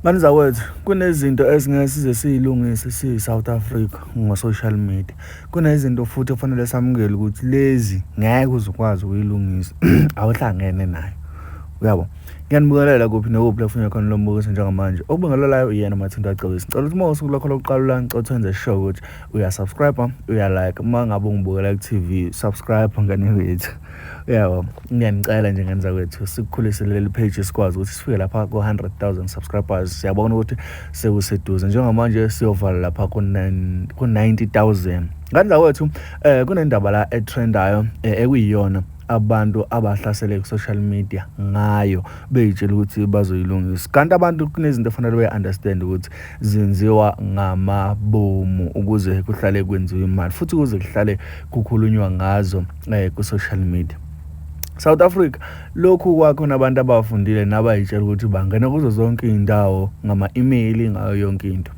Banizawethu, kunezinto esingeke size siyilungise siyi-South Africa ngo-social media. Kunezinto futhi ofanele samukele ukuthi lezi ngeke uze ukwazi ukuyilungisa awuhlangene nayo. Uyabo? Ngiyanibukelela kuphi nokuphi la kufuneka khona lo mbukiso njengamanje. Okubangelelayo yena Mathinto Acebisi. Ngicela ukuthi uma usuku lakho lokuqala ulangicothi wenze sure ukuthi uyasubscribe, uyalike. Uma ngabe ungibukela ku-TV, subscribe ngane wethu. Uyabo? Ngiyanicela nje ngani zakwethu sikukhulise leli page sikwazi ukuthi sifike lapha ku-100,000 subscribers. Siyabona ukuthi sekuseduze. Njengamanje siyovala lapha ku-90,000. Ngani zakwethu kunendaba la etrendayo ekuyiyona abantu abahlasele ku-social media ngayo beyitshela ukuthi bazoyilungisa. Kanti abantu kunezinto efanele be-understand ukuthi zenziwa ngamabomu ukuze kuhlale kwenziwe imali futhi ukuze kuhlale kukhulunywa ngazo ku-social media. South Africa lokhu kwakho nabantu abafundile nabayitshela ukuthi bangena kuzo zonke iy'ndawo ngama-email ngayo yonke into.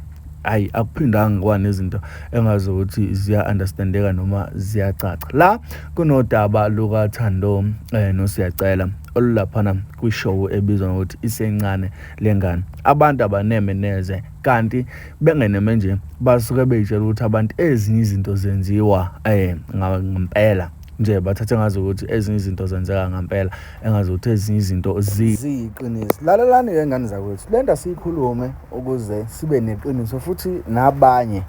Hayi akuphindanga kwa nezinto engazi ukuthi ziya-understandeka noma ziyacaca. La kunodaba lukaThando noSiyacela olulaphana kwishow ebizwa ngokuthi Isencane Lengane. Abantu abaneme neze kanti bengeneme nje basuke beyitshela ukuthi abantu ezinye izinto zenziwa ngempela nje bathathe ngazo ukuthi ezinye izinto zenzeka ngempela engazi ukuthi ezinye izinto ziyiqiniso. Lalelani-ke ngane zakwethu, lento siyikhulume ukuze sibe neqiniso futhi nabanye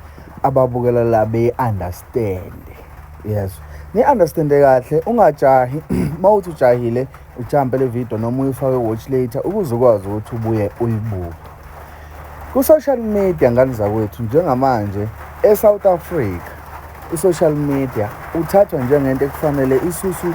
ababukela la be-understand. Yes, ni-understande kahle, ungajahi mawuthi ujahile ujampe le video noma uyifake watch later ukuze ukwazi ukuthi ubuye uyibuke. Ku-social media ngane zakwethu njengamanje e-South Africa i-social media uthathwa njengento ekufanele isusu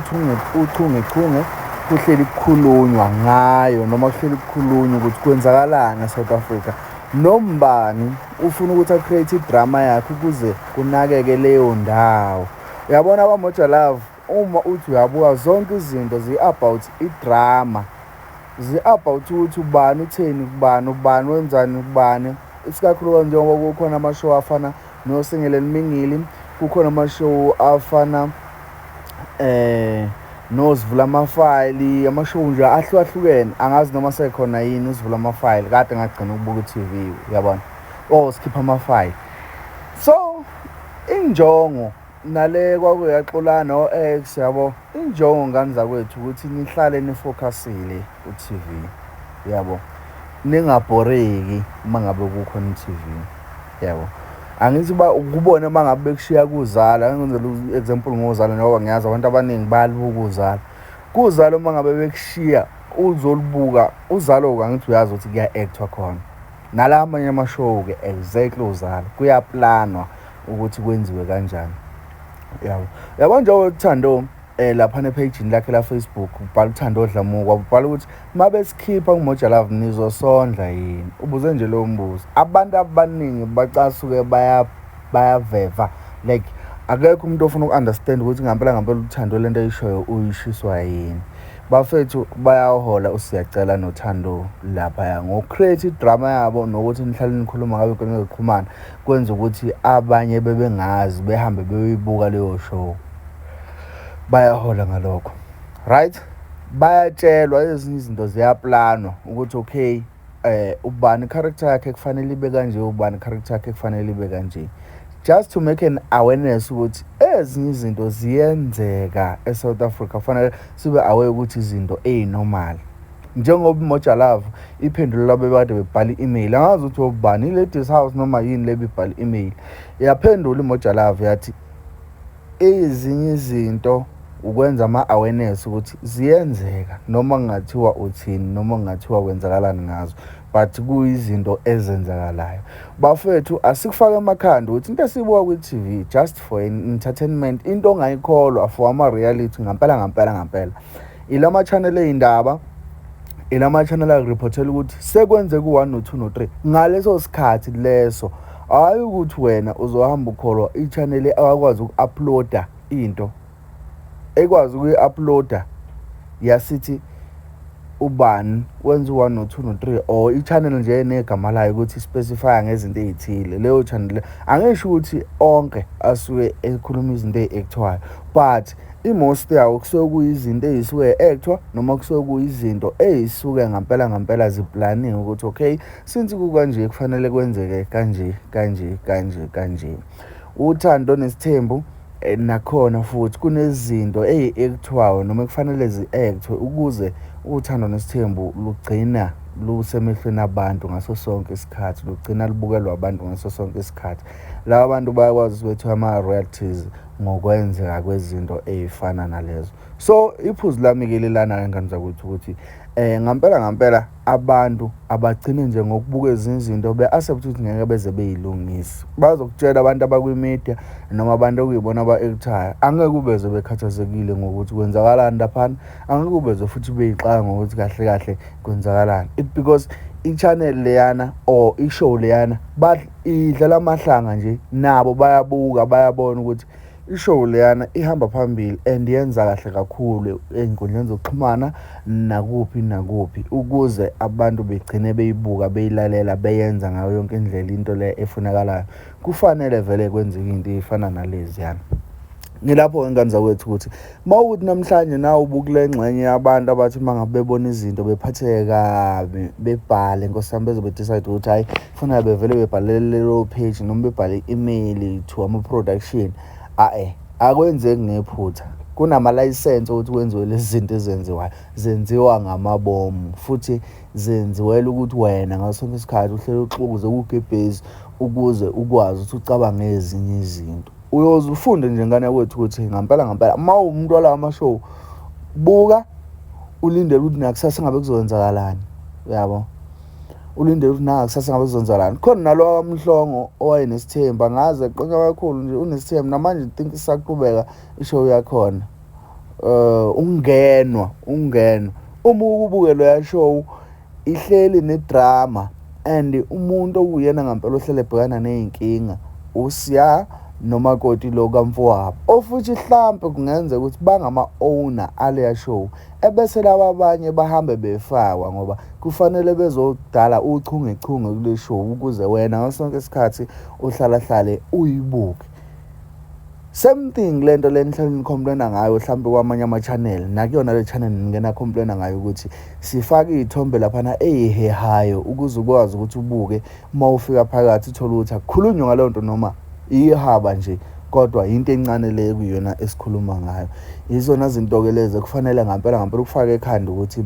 uchungechunge kuhleli kukhulunywa ngayo noma kuhleli kukhulunywa ukuthi kwenzakalani e-South Africa. Nombani ufuna ukuthi a-create idrama yakhe ukuze kunakeke leyo ndawo. Uyabona abaMoja Love uma uthi uyabuka zonke izinto zi-about idrama, zi-about ukuthi ubani utheni ubani wenzani ubani. Isikakhulukazi njengoba kukhona amashow afana noSingeleni Mingili, kukhona amashow afana noSivula Amafayili, amashow nje ahlukahlukene. Angazi noma sekhona yini uSivula Amafayili, kade ngagcina ukubuka i-TV, uyabona, Skipha Amafayili. So injongo nale kwakuyaxolana no-X, yabo, injongo ngane zakwethu ukuthi nihlale nifocusile ku-TV, yabo, ningabhoreki uma ngabe kukhona i-TV, yabo. Angithi ukubona uma ngabe bekushiya kuzala, ngenzela example ngozala ngoba ngiyazi abantu abaningi bayalubuka uzala. Kuzala uma ngabe bekushiya uzolubuka uzalo, angithi uyazi ukuthi kuya-actwa khona. Nala amanye amashow ke exactly uzala kuyaplanwa ukuthi kwenziwe kanjani. Yabo. Yabo njengoba uThando lapha nepage lakhe la Facebook ubhala uThando Dlamuka ubhala ukuthi mabesikhipha kuMoja Love nizosondla yini. Ubuze nje lo mbuzo. Abantu abaningi bacasuke bayaveva like akekho umuntu ofuna uku-understand ukuthi ngempela uThando lento ayishoyo uyishiswa yini. Bafethu bayahola uSiyacela noThando lapha ngo-create idrama yabo nokuthi nihlale nikhuluma ngayo inkulumo yokuxhumana kwenza ukuthi abanye bebengazi behambe beyibuka leyo show. Bayahola ngalokho, right? Bayatshelwa ezinye izinto ziyaplanwa ukuthi okay ubani character yakhe kufanele ibe kanje, ubani character yakhe kufanele ibe kanje, just to make an awareness ukuthi ezinye izinto ziyenzeka eSouth Africa. Kufanele sibe aware ukuthi izinto normal. Njengoba uMoja Love iphendula labo bade bebhala i-email, angazi ukuthi ubani i-Ladies House noma yini le bibhala i-email, yaphendula uMoja Love yathi ezinye izinto ukwenza ama-awareness ukuthi ziyenzeka noma kungathiwa uthini noma kungathiwa kwenzakalani ngazo, but kuyizinto ezenzakalayo. Bafethu asikufake emakhanda ukuthi into esibuka kwi-TV just for entertainment, into ongayikholwa for ama-reality ngempela. Ilama channel ey'ndaba, ilama channel akuripothela ukuthi sekwenze ku-1 no-2 no-3 ngaleso sikhathi leso. Hayi ukuthi wena uzohamba ukholwa i-channel akwazi uku-uploada into ekwazi ukuyi-uploada yasithi ubani wenza u-1 no-2 no-3 or i-channel nje negama layo ukuthi specify ngezinto ezithile. Leyo channel angisho ukuthi onke asuke ekhuluma izinto ezi-actwayo, but i-most yawo kusuke kuyizinto ey'suke actwa noma kusuke kuyizinto ey'suke ngampela ziplaniwe ukuthi okay, since kukanje kufanele kwenzeke kanje. Uthando nesithembu nakhona futhi kunezinto ey'actwayo noma kufanele zi-actwe ukuze uthando nesithembu lugcina lusemehlweni abantu ngaso sonke isikhathi, lugcina lubukelwa abantu ngaso sonke isikhathi. Laba bantu bayakwazi ukubethiwa ama-royalties ngokwenzeka kwezinto ey'fana nalezo. So iphuzu lami-ke lelana ngani zakuthi ukuthi ngampela abantu abagcine nje ngokubukeza izinto be-accept ukuthi ngeke beze bey'lungise. Bazokutshela abantu abakwi-media noma abantu okuyibona aba-actayo, angeke ubeze bekhathazekile ngokuthi kwenzakalani laphana, angeke ubeze futhi bey'xaka ngokuthi kahle kwenzakalani. Because i-channel leyana or i-show leyana idlala amahlanga nje, nabo bayabuka bayabona ukuthi i-show leyana ihamba phambili and yenza kahle kakhulu ey'nkundleni zokuxhumana nakuphi ukuze abantu begcine beyibuka beyilalela beyenza ngayo yonke indlela into le efunakalayo. Kufanele vele kwenzeke into ey'fana naleziyana. Ngilapho ingane zakwethu ukuthi mawukuthi namhlanje nawe ubukule ngxenye yabantu abathi uma ngabe bebona izinto bephatheke kabi bebhale nkosiyami bezobe decide ukuthi hayi kufanele bevele bebhalele lelo page noma bebhale i-email to ama-production. Akwenzeki ngephutha, kunamalayisensi ukuthi kwenziwe lezi zinto ezenziwayo, zenziwa ngamabomu futhi zenziwela ukuthi wena ngaso sonke isikhathi uhlele uxukuze kugebhezi ukuze ukwazi ukuthi ucabange ezinye izinto. Uyoze ufunde nje ngane yakwethu ukuthi ngampela uma umuntu walawa ama-show buka ulindele ukuthi nakusasa ngabe kuzowenzakalani, uyabo, ulindele ukuthi nakusasa ngabe kuzowenzakalani. Khona nalo kaMhlongo owayenesithembu, ngaze qonya kakhulu nje unesithembu namanje think isaqhubeka i-show yakhona. Ungenwa uma ubuke loya show ihleli nedrama and umuntu okuyena ngampela ohlele ebhekana ney'nkinga uSiya nomakoti lo kamfowabo, ofuthi hlampe kungenzeka ukuthi bangama-owner aleya show, ebese laba abanye bahambe befakwa ngoba kufanele bezodala uchungechunge kule show ukuze wena ngaso sonke isikhathi uhlale uyibuke. Same thing lento le nihlale nikomplena ngayo hlampe kwamanye ama-channel, nakuyona le channel ningena komplena ngayo ukuthi sifake iy'thombe laphana ey'hehayo ukuze ukwazi ukuthi ubuke uma ufika phakathi uthole ukuthi akukhulunywa ngaleyo nto noma ihaba nje, kodwa into encane le kuyona esikhuluma ngayo. Yizona zinto-ke lezo kufanele ngampela ukufaka ekhanda ukuthi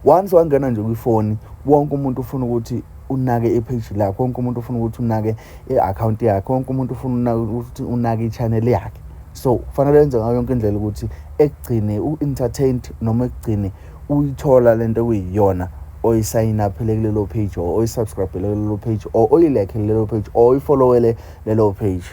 once wangena nje kwifoni, wonke umuntu ufuna ukuthi unake i-page lakho, wonke umuntu ufuna ukuthi unake i-account yakhe, wonke umuntu ufuna ukuthi unake i-channel yakhe. So kufanele enze ngayo yonke indlela ukuthi ekugcine u-entertained noma ekugcine uyithola lento okuyiyona oyisayina phele kulelo page or oyisubscribe lelo page or oyilike lelo page or oyifollowele lelo page.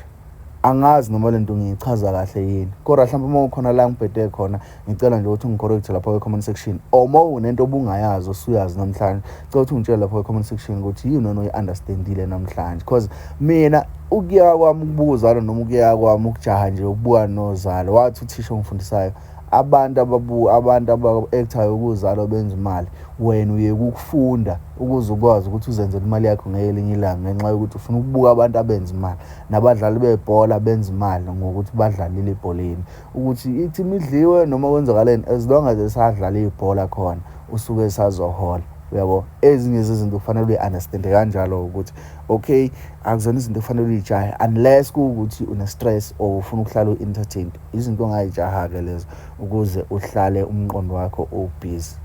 Angazi noma lento ngiyichaza kahle yini, kodwa mhlawumbe uma ukhona la ngibhede khona ngicela nje ukuthi ungicorrect lapha kwe-comment section, or uma unento obungayazi osuyazi namhlanje cela ukuthi ungitshele lapha kwe-comment section ukuthi yini wena oyi-understandile namhlanje. Because mina ukuya kwami ukubuka uZalo noma ukuya kwami ukujaha nje ukubuka noZalo, wathi uthisha ongifundisayo abantu aba-actayo kuZalo benza imali, wena uye ukufunda ukuze ukwazi ukuthi uzenzele imali yakho ngelinye ilanga ngenxa yokuthi ufuna ukubuka abantu abenza imali nabadlali bebhola benza imali ngokuthi badlalile ebholeni, ukuthi i-team idliwe noma kwenzakaleni as long as esadlala ibhola khona usuke esazohola. Uyabo, ezinye zezinto kufanele uyi-understande kanjalo ukuthi okay, akuzona izinto kufanele uyijahe unless kuwukuthi une-stress or ufuna ukuhlala u-entertained. Izinto ongayijaha-ke lezo ukuze uhlale umqondo wakho ubhizi.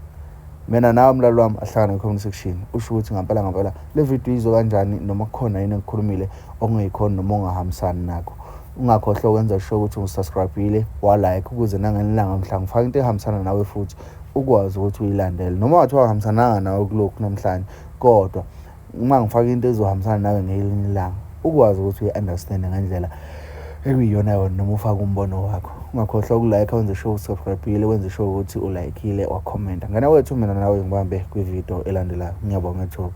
Mina nawe mlalo wami ahlangana kwi-comment section usho ukuthi ngampela le video izo kanjani noma kukhona yini engikhulumile okungeyikhona noma ongahambisani nakho. Ungakhohlwa ukwenza sure ukuthi usubscribe-ile wa-like ukuze nangelanga mhla ngifaka into ehambisana nawe futhi ukwazi ukuthi uyilandele. Noma wathi wahambisananga nawe kulokhu namhlanje, kodwa uma ngifaka into ezohambisana nawe ngelinye ilanga ukwazi ukuthi uyi-understande ngendlela ekuyiyona yona noma ufake umbono wakho. Ungakhohlwa ukulike, wenze sure usubscribe-ile, wenze sure ukuthi ulayikile, wakhomenta. Ngane wethu mina nawe ngibambe kwi-video elandelayo. Ngiyabonga Job.